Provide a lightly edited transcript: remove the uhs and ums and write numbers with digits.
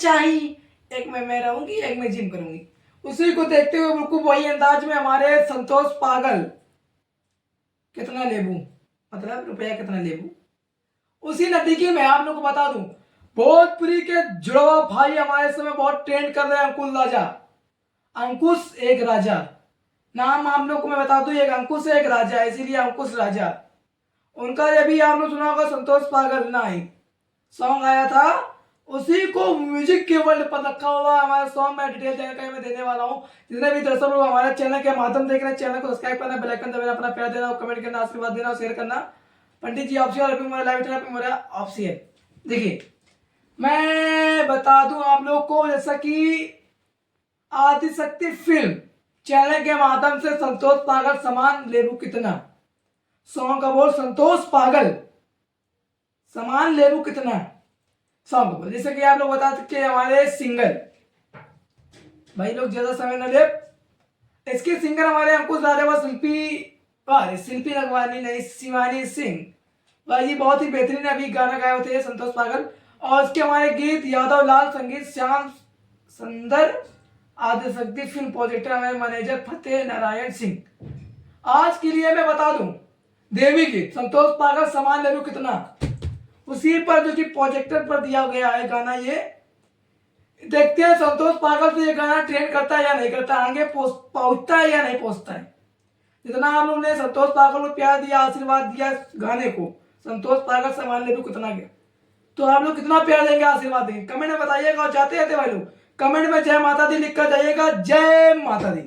चाही, एक में मैं रहूंगी, एक में जिम करूंगी। उसी को देखते हुए बिल्कुल वही अंदाज में हमारे संतोष पागल कितना लेबू, मतलब रुपया कितना लेबू। उसी नतीजे में आप लोग को बता दूं, भोजपुरी के जुड़वा भाई हमारे समय बहुत ट्रेंड कर रहे हैं, अंकुश राजा, अंकुश एक राजा नाम आप लोग को मैं बता दूं, एक अंकुश है एक राजा, इसीलिए अंकुश राजा। उनका ये भी आप लोग सुना होगा संतोष पागल नाई सॉन्ग आया था, उसी को म्यूजिक के वर्ल्ड पर रखा हुआ हमारे सॉन्ग में डिटेल जानकारी मैं देने वाला हूं। जितने भी दर्शक लोग हमारे चैनल के माध्यम देख रहे हैं, चैनल को सब्सक्राइब करना, बेल आइकन दबाना, अपना प्यार देना, कमेंट करना, आशीर्वाद देना, शेयर करना। पंडित जी ऑप्शन अभी मेरा लाइव ट्रैप मेरा ऑप्शन देखिए, मैं बता दूं आप लोग को, जैसा कि आदिशक्ति फिल्म चैनल के माध्यम से संतोष पागल समान लेबू कितना सॉन्ग का बोल, संतोष पागल समान लेबू कितना सॉन्ग का बोल। जैसे कि आप लोग बता सकते हैं हमारे सिंगर भाई लोग ज्यादा समय न ले, इसके सिंगर हमारे अंकुश राजा व शिल्पी रघवानी नहीं, शिवानी सिंह भाई जी बहुत ही बेहतरीन अभी गाना गाए होते हैं संतोष पागल। और इसके हमारे गीत यादव लाल, संगीत श्याम सुंदर, आदिशक्ति फिल्म प्रोजेक्टर हमारे मैनेजर फतेह नारायण सिंह। आज के लिए मैं बता दूं, देवी गीत संतोष पागल समान लेबू कितना, उसी पर जो कि प्रोजेक्टर पर दिया गया है गाना। ये देखते हैं संतोष पागल से ये गाना ट्रेंड करता है या नहीं करता, आगे पहुंचता है या नहीं पहुंचता है। जितना आप लोगों ने संतोष पागल को प्यार दिया, आशीर्वाद दिया गाने को, संतोष पागल समान लेबू कितना गया, तो आप लोग कितना प्यार देंगे, आशीर्वाद देंगे, कमेंट में बताइएगा। और जाते रहते भाई लोग कमेंट में जय माता दी लिख कर जाइएगा। जय माता दी।